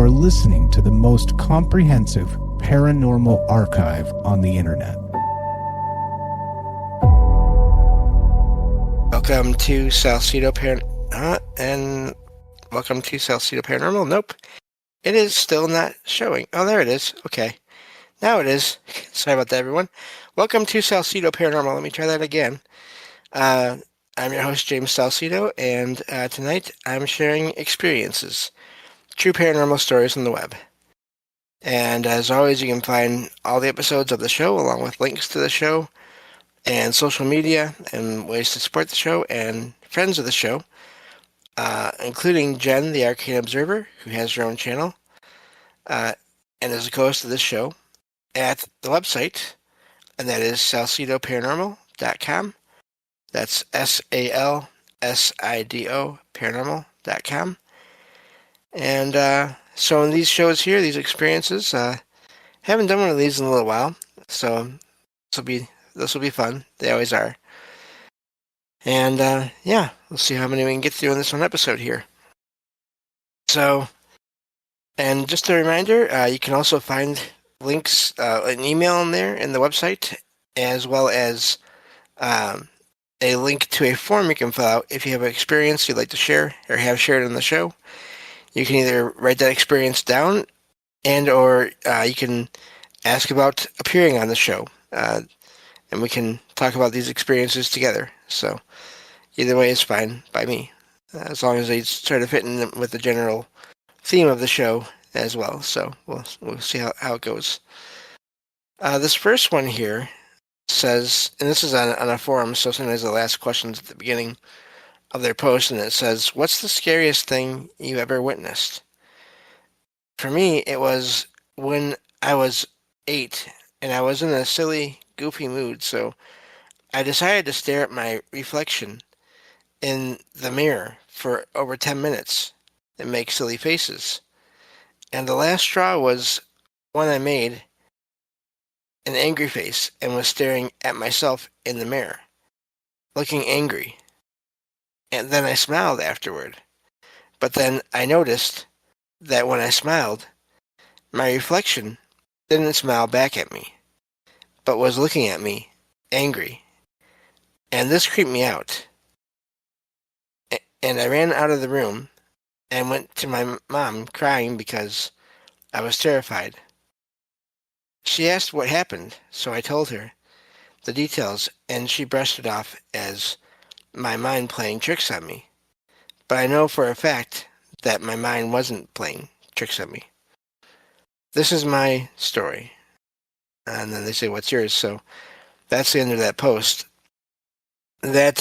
are listening to the most comprehensive paranormal archive on the internet. Welcome to Salsido Paranormal. Nope, it is still not showing. Oh, there it is. Okay, now it is. Sorry about that, everyone. Welcome to Salsido Paranormal. Let me try that again. I'm your host, James Salsido, and tonight I'm sharing experiences, true paranormal stories on the web. And as always, you can find all the episodes of the show along with links to the show and social media and ways to support the show and friends of the show, including Jen, the Arcane Observer, who has her own channel and is a co-host of this show at the website, and that is salsidoparanormal.com. That's SALSIDO paranormal.com. And so in these shows here, these experiences, haven't done one of these in a little while, so this will be fun. They always are. And yeah, we'll see how many we can get through in this one episode here. So, and just a reminder, you can also find links, an email in there in the website, as well as a link to a form you can fill out if you have an experience you'd like to share or have shared on the show. You can either write that experience down or you can ask about appearing on the show. And we can talk about these experiences together. So either way is fine by me, as long as they sort of fit in with the general theme of the show as well. So we'll see how it goes. This first one here says, and this is on a forum, so sometimes they'll ask questions at the beginning of their post, and it says, "What's the scariest thing you ever witnessed?" For me, it was when I was 8, and I was in a silly, goofy mood, so I decided to stare at my reflection in the mirror for over 10 minutes and make silly faces. And the last straw was when I made an angry face and was staring at myself in the mirror, looking angry. And then I smiled afterward. But then I noticed that when I smiled, my reflection didn't smile back at me, but was looking at me, angry. And this creeped me out. And I ran out of the room and went to my mom crying because I was terrified. She asked what happened, so I told her the details, and she brushed it off as my mind playing tricks on me. But I know for a fact that my mind wasn't playing tricks on me. This is my story. And then they say, "What's yours?" So that's the end of that post. That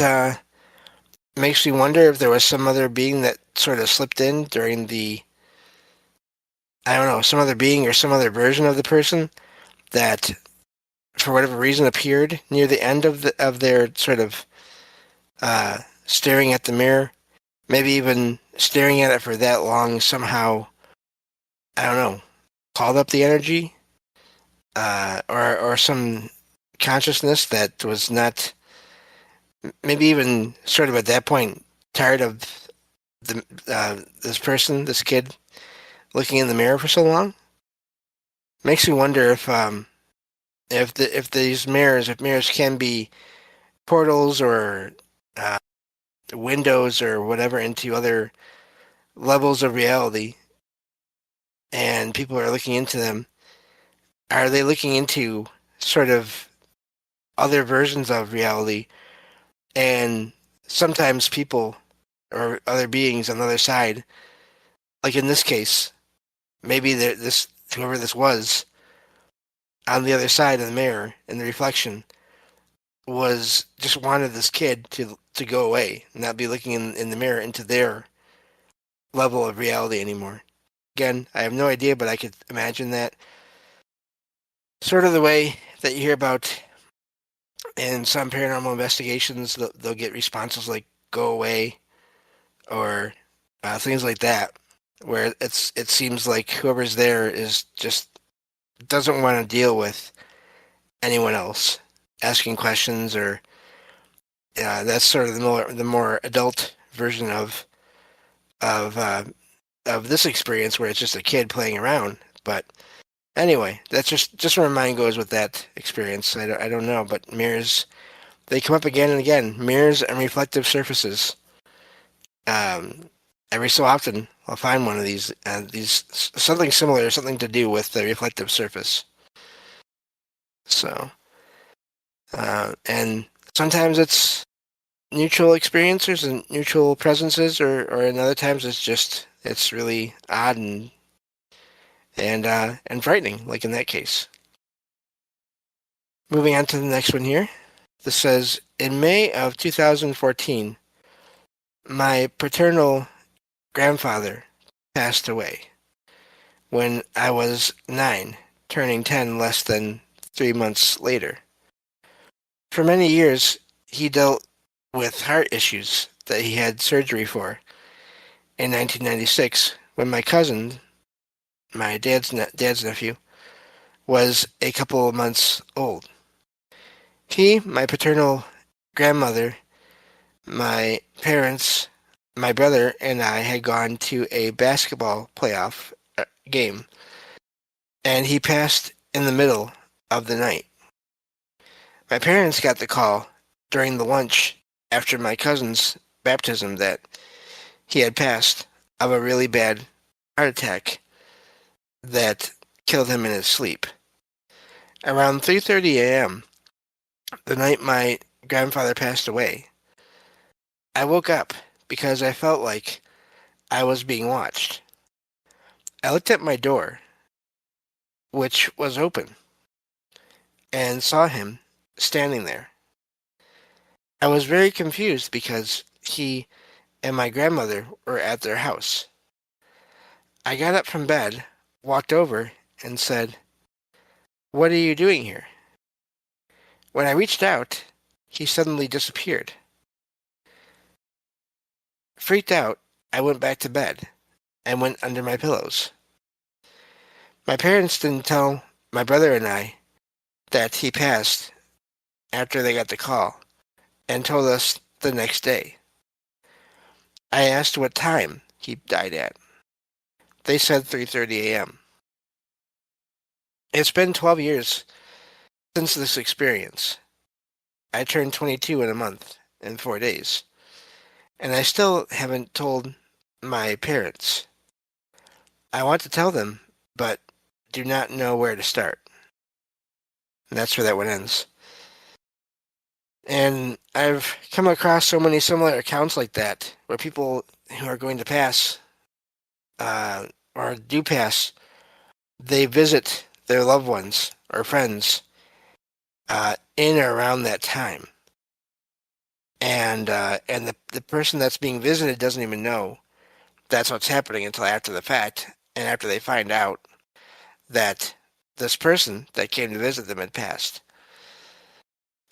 makes me wonder if there was some other being that sort of slipped in during some other being or some other version of the person that, for whatever reason, appeared near the end of their sort of staring at the mirror, maybe even staring at it for that long, somehow, called up the energy, or some consciousness that was not, maybe even sort of at that point, tired of this kid, looking in the mirror for so long. Makes me wonder if mirrors can be portals or windows or whatever into other levels of reality, and people are looking into them. Are they looking into sort of other versions of reality? And sometimes people or other beings on the other side, like in this case, maybe whoever this was on the other side of the mirror in the reflection was just wanted this kid to go away and not be looking in the mirror into their level of reality anymore. Again, I have no idea, but I could imagine that sort of the way that you hear about in some paranormal investigations. They'll get responses like "go away" or things like that, where it seems like whoever's there is just doesn't want to deal with anyone else asking questions, or that's sort of the more adult version of of this experience where it's just a kid playing around. But anyway, that's just where my mind goes with that experience. I don't know, but mirrors, they come up again and again. Mirrors and reflective surfaces. Um, every so often, I'll find one of these something similar, something to do with the reflective surface. So, and sometimes it's neutral experiencers and neutral presences, or in other times it's really odd and frightening, like in that case. Moving on to the next one here. This says, in May of 2014, my paternal grandfather passed away when I was 9, turning 10 less than 3 months later. For many years, he dealt with heart issues that he had surgery for. In 1996, when my cousin, my dad's nephew, was a couple of months old. He, my paternal grandmother, my parents, my brother, and I had gone to a basketball playoff game, and he passed in the middle of the night. My parents got the call during the lunch after my cousin's baptism that he had passed of a really bad heart attack that killed him in his sleep. Around 3:30 a.m., the night my grandfather passed away, I woke up because I felt like I was being watched. I looked at my door, which was open, and saw him standing there. I was very confused because he and my grandmother were at their house. I got up from bed, walked over, and said, "What are you doing here?" When I reached out, he suddenly disappeared. Freaked out, I went back to bed and went under my pillows. My parents didn't tell my brother and I that he passed after they got the call and told us the next day. I asked what time he died at. They said 3:30 a.m. It's been 12 years since this experience. I turned 22 in a month and 4 days, and I still haven't told my parents. I want to tell them, but do not know where to start. And that's where that one ends. And I've come across so many similar accounts like that, where people who are going to pass, or do pass, they visit their loved ones or friends in or around that time. And the person that's being visited doesn't even know that's what's happening until after the fact, and after they find out that this person that came to visit them had passed.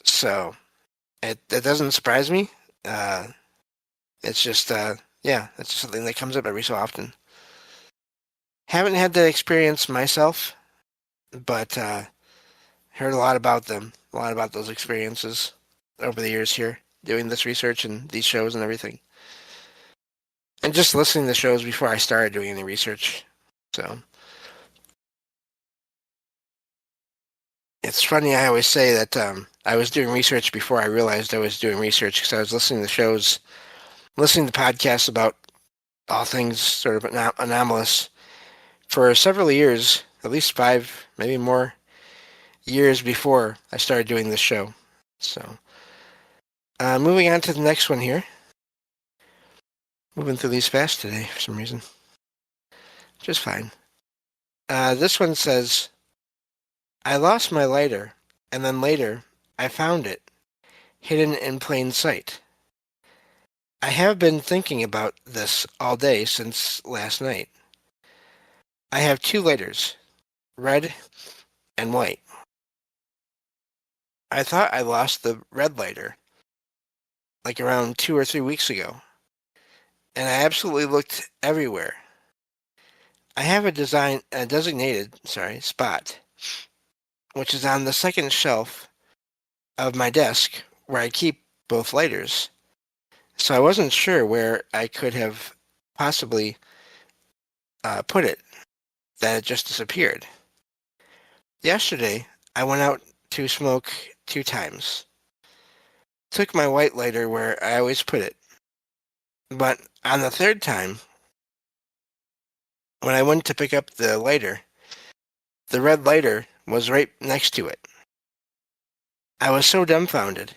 So it doesn't surprise me. It's just yeah, it's just something that comes up every so often. Haven't had that experience myself, but heard a lot about them, a lot about those experiences over the years here, doing this research and these shows and everything. And just listening to shows before I started doing any research. So it's funny, I always say that I was doing research before I realized I was doing research, because I was listening to shows, listening to podcasts about all things sort of anomalous for several years, at least 5, maybe more years before I started doing this show. So moving on to the next one here. Moving through these fast today for some reason. Just fine. This one says, I lost my lighter, and then later I found it, hidden in plain sight. I have been thinking about this all day since last night. I have 2 lighters, red and white. I thought I lost the red lighter, like around 2 or 3 weeks ago, and I absolutely looked everywhere. I have a designated spot, which is on the second shelf of my desk where I keep both lighters. So I wasn't sure where I could have possibly put it that it just disappeared. Yesterday, I went out to smoke 2 times. Took my white lighter where I always put it. But on the 3rd time, when I went to pick up the lighter, the red lighter was right next to it. I was so dumbfounded.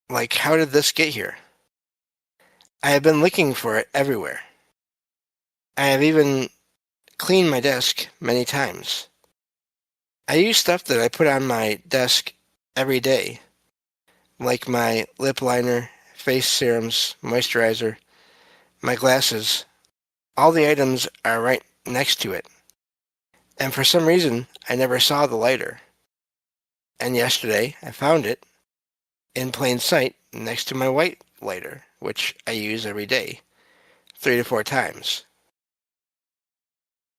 Like, how did this get here? I have been looking for it everywhere. I have even cleaned my desk many times. I use stuff that I put on my desk every day, like my lip liner, face serums, moisturizer, my glasses. All the items are right next to it. And for some reason, I never saw the lighter. And yesterday, I found it in plain sight next to my white lighter, which I use every day, 3 to 4 times.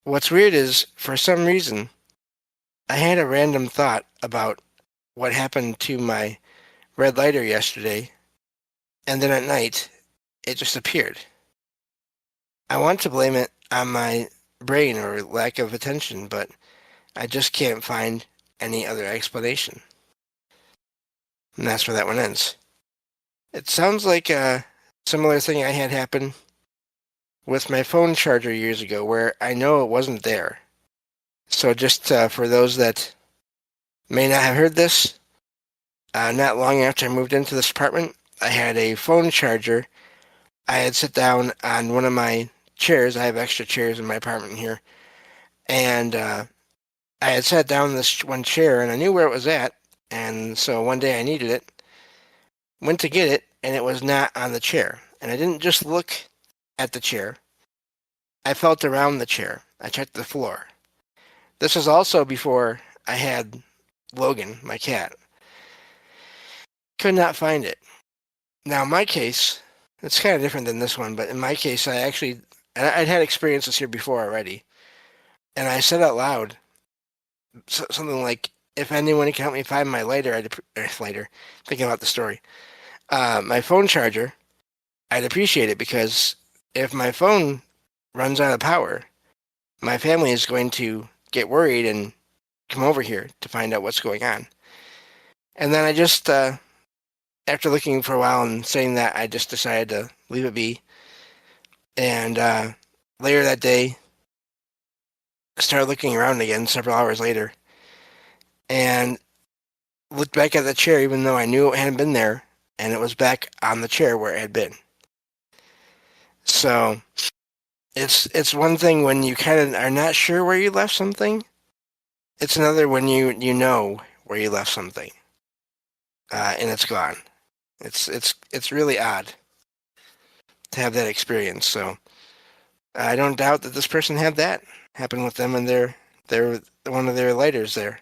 What's weird is, for some reason, I had a random thought about what happened to my red lighter yesterday, and then at night, it just appeared. I want to blame it on my brain or lack of attention, but I just can't find any other explanation. And that's where that one ends. It sounds like a similar thing I had happen with my phone charger years ago, where I know it wasn't there. So just for those that may not have heard this, not long after I moved into this apartment, I had a phone charger. I had sit down on one of my chairs. I have extra chairs in my apartment here. And I had sat down in this one chair, and I knew where it was at. And so one day I needed it, went to get it, and it was not on the chair. And I didn't just look at the chair. I felt around the chair. I checked the floor. This was also before I had Logan, my cat. Could not find it. Now, in my case, it's kind of different than this one, but in my case, I'd had experiences here before already. And I said out loud something like, if anyone can help me find my lighter, thinking about the story, my phone charger, I'd appreciate it, because if my phone runs out of power, my family is going to get worried and come over here to find out what's going on. And then I just, after looking for a while and saying that, I just decided to leave it be. And later that day, I started looking around again several hours later, and looked back at the chair, even though I knew it hadn't been there, and it was back on the chair where it had been. So it's one thing when you kind of are not sure where you left something. It's another when you know where you left something, and it's gone. It's really odd to have that experience. So I don't doubt that this person had that happen with them and their one of their lighters there.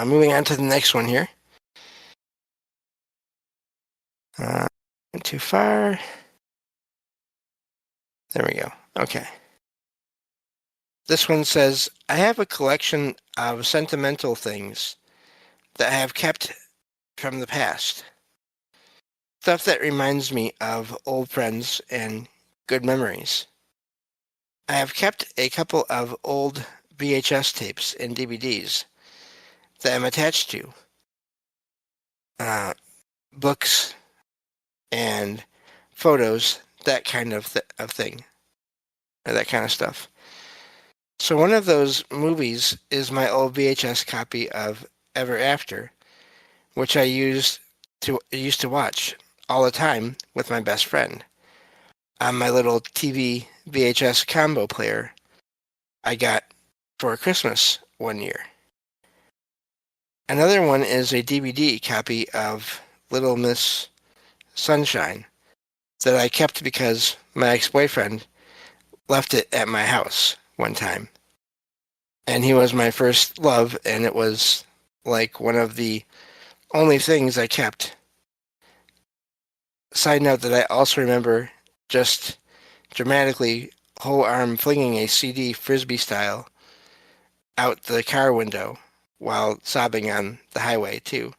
Moving on to the next one here. Went too far. There we go. Okay. This one says, I have a collection of sentimental things that I have kept from the past. Stuff that reminds me of old friends and good memories. I have kept a couple of old VHS tapes and DVDs that I'm attached to. Books and photos, that kind of thing, or that kind of stuff. So one of those movies is my old VHS copy of Ever After, which I used to watch all the time with my best friend on my little TV VHS combo player I got for Christmas one year. Another one is a DVD copy of Little Miss Sunshine that I kept because my ex-boyfriend left it at my house one time. And he was my first love, and it was like one of the only things I kept. Side note that I also remember just dramatically whole arm flinging a CD frisbee style out the car window while sobbing on the highway too.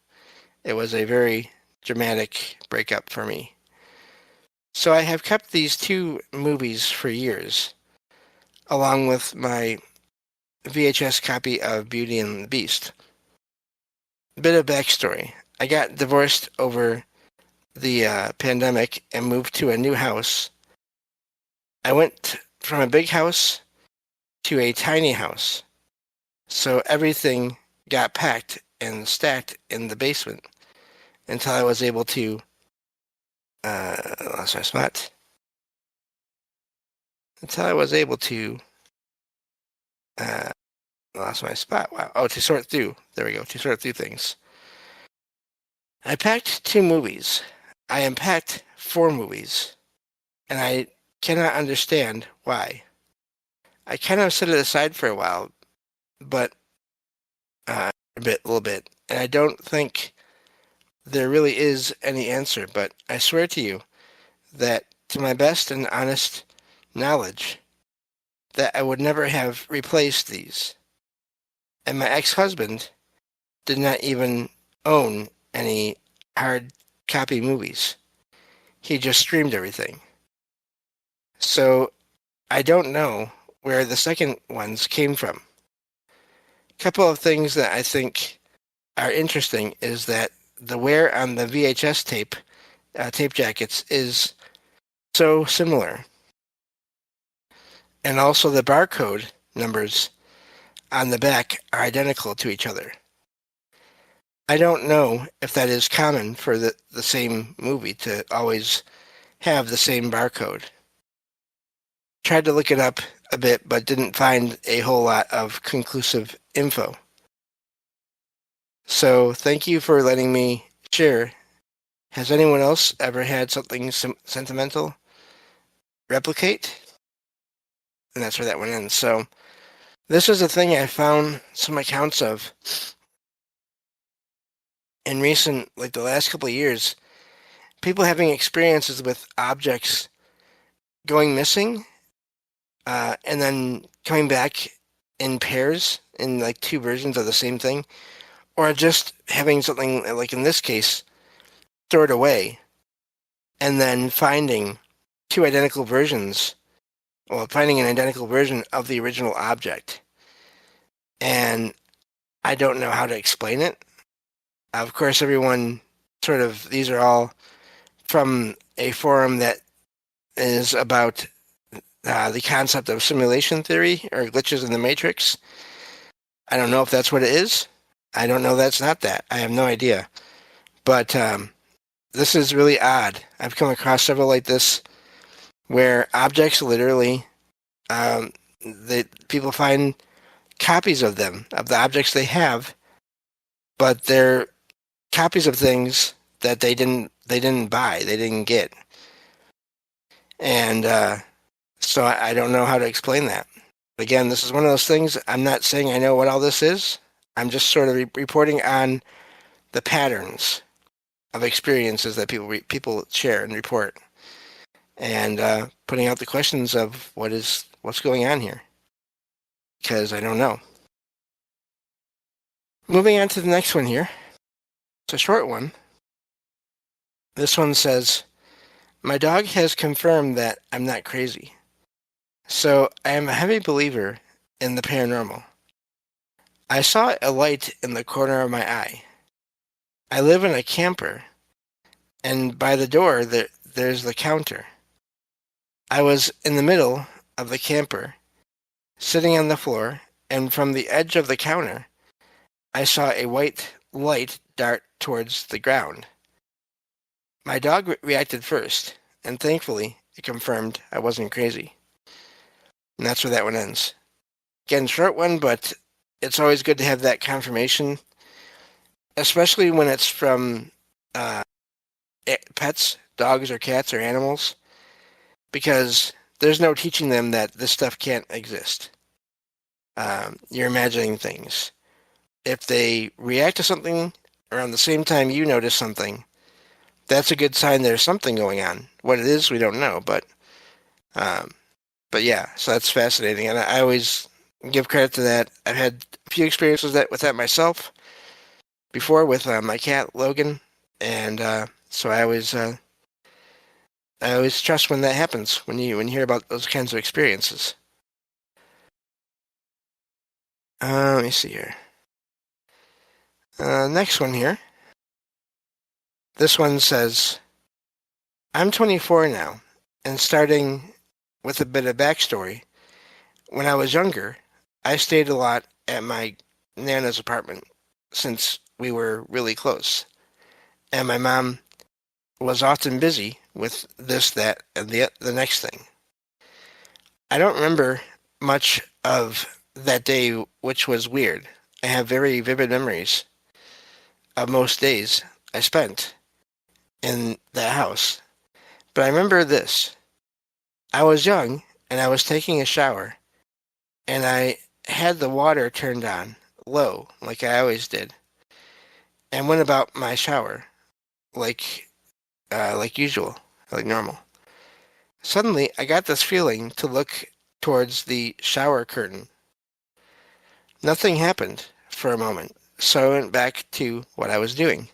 It was a very dramatic breakup for me. So I have kept these two movies for years, along with my VHS copy of Beauty and the Beast. A bit of backstory. I got divorced over the pandemic and moved to a new house. I went from a big house to a tiny house. So everything got packed and stacked in the basement until I was able to lost my spot. Until I was able to lost my spot. Wow. Oh, to sort through. There we go. To sort through things. I packed 2 movies. I unpacked 4 movies. And I cannot understand why. I kind of set it aside for a while, but a little bit. And I don't think there really is any answer, but I swear to you that to my best and honest knowledge, that I would never have replaced these. And my ex-husband did not even own any hard copy movies. He just streamed everything. So I don't know where the second ones came from. A couple of things that I think are interesting is that the wear on the VHS tape jackets is so similar. And also the barcode numbers on the back are identical to each other. I don't know if that is common for the same movie to always have the same barcode. Tried to look it up a bit, but didn't find a whole lot of conclusive info. So thank you for letting me share. Has anyone else ever had something sentimental replicate? And that's where that one ends. So this is a thing I found some accounts of in recent, like the last couple of years. People having experiences with objects going missing and then coming back in pairs in like 2 versions of the same thing, or just having something like in this case stored away and then finding 2 identical versions, well, finding an identical version of the original object. And I don't know how to explain it. Of course, everyone these are all from a forum that is about the concept of simulation theory or glitches in the matrix. I don't know if that's what it is. I don't know that's not that. I have no idea. But this is really odd. I've come across several like this where objects literally, people find copies of them, of the objects they have, but they're copies of things that they didn't buy, they didn't get. And so I don't know how to explain that. Again, this is one of those things, I'm not saying I know what all this is. I'm just sort of reporting on the patterns of experiences that people share and report, and putting out the questions of what's going on here, because I don't know. Moving on to the next one here. It's a short one. This one says, my dog has confirmed that I'm not crazy. So I am a heavy believer in the paranormal. I saw a light in the corner of my eye. I live in a camper, and by the door there's the counter. I was in the middle of the camper, sitting on the floor, and from the edge of the counter, I saw a white light dart towards the ground. My dog reacted first, and thankfully it confirmed I wasn't crazy. And that's where that one ends. Again, short one, but it's always good to have that confirmation, especially when it's from pets, dogs or cats or animals, because there's no teaching them that this stuff can't exist. You're imagining things. If they react to something around the same time you notice something, that's a good sign there's something going on. What it is, we don't know, but yeah, so that's fascinating, and I always give credit to that. I've had a few experiences with that myself before with my cat Logan, and so I always I always trust when that happens, when you hear about those kinds of experiences. Let me see here. Next one here. This one says, I'm 24 now, and starting with a bit of backstory, when I was younger, I stayed a lot at my Nana's apartment since we were really close, and my mom was often busy with this, that, and the next thing. I don't remember much of that day, which was weird. I have very vivid memories of most days I spent in that house. But I remember this. I was young, and I was taking a shower, and I had the water turned on low, like I always did, and went about my shower like usual, like normal. Suddenly, I got this feeling to look towards the shower curtain. Nothing happened for a moment, so I went back to what I was doing.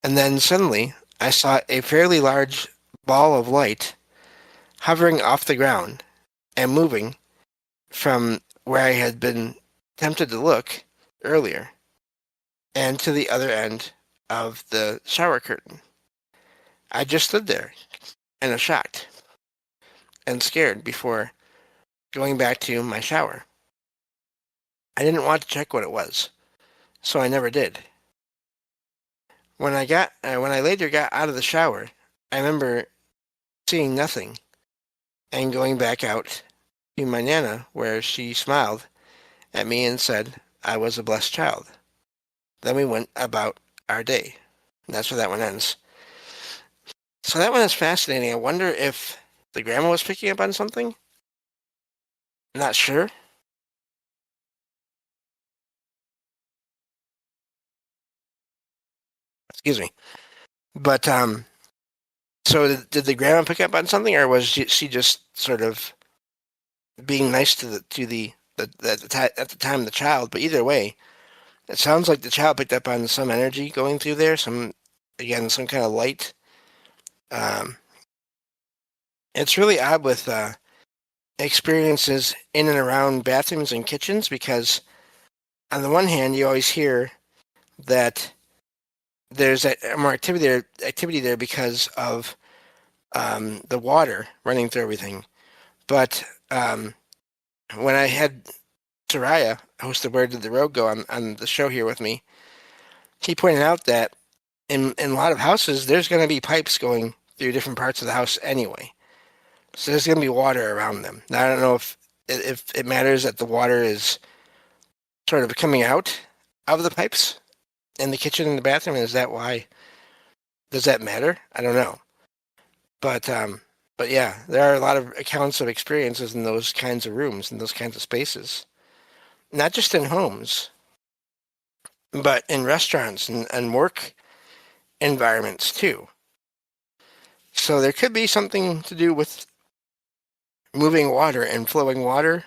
And then suddenly, I saw a fairly large ball of light hovering off the ground and moving from where I had been tempted to look earlier and to the other end of the shower curtain. I just stood there and was shocked and scared before going back to my shower. I didn't want to check what it was, so I never did. When I later got out of the shower, I remember seeing nothing and going back out to my Nana, where she smiled at me and said I was a blessed child. Then we went about our day. And that's where that one ends. So that one is fascinating. I wonder if the grandma was picking up on something? Not sure. Excuse me. But so did the grandma pick up on something, or was she just sort of being nice to at the time the child? But either way, it sounds like the child picked up on some energy going through there. Some kind of light. Um, it's really odd with experiences in and around bathrooms and kitchens, because on the one hand you always hear that there's more activity there because of the water running through everything. But when I had Soraya host the Where Did the Road Go on the show here with me, he pointed out that in a lot of houses there's going to be pipes going through different parts of the house anyway. So there's going to be water around them. Now, I don't know if it matters that the water is sort of coming out of the pipes in the kitchen and the bathroom. Is that why? Does that matter? I don't know. But yeah, there are a lot of accounts of experiences in those kinds of rooms, in those kinds of spaces. Not just in homes, but in restaurants and work environments too. So there could be something to do with moving water and flowing water.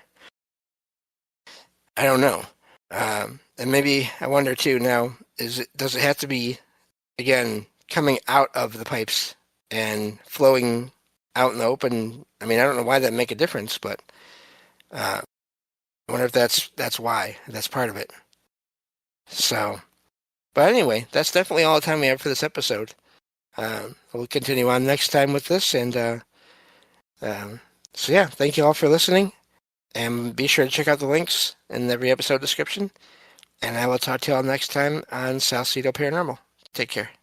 I don't know. And maybe I wonder too now, does it have to be, again, coming out of the pipes and flowing out in the open? I mean, I don't know why that make a difference, but I wonder if that's why. That's part of it. So, but anyway, that's definitely all the time we have for this episode. We'll continue on next time with this, and so yeah, thank you all for listening, and be sure to check out the links in every episode description, and I will talk to you all next time on Salsido Paranormal. Take care.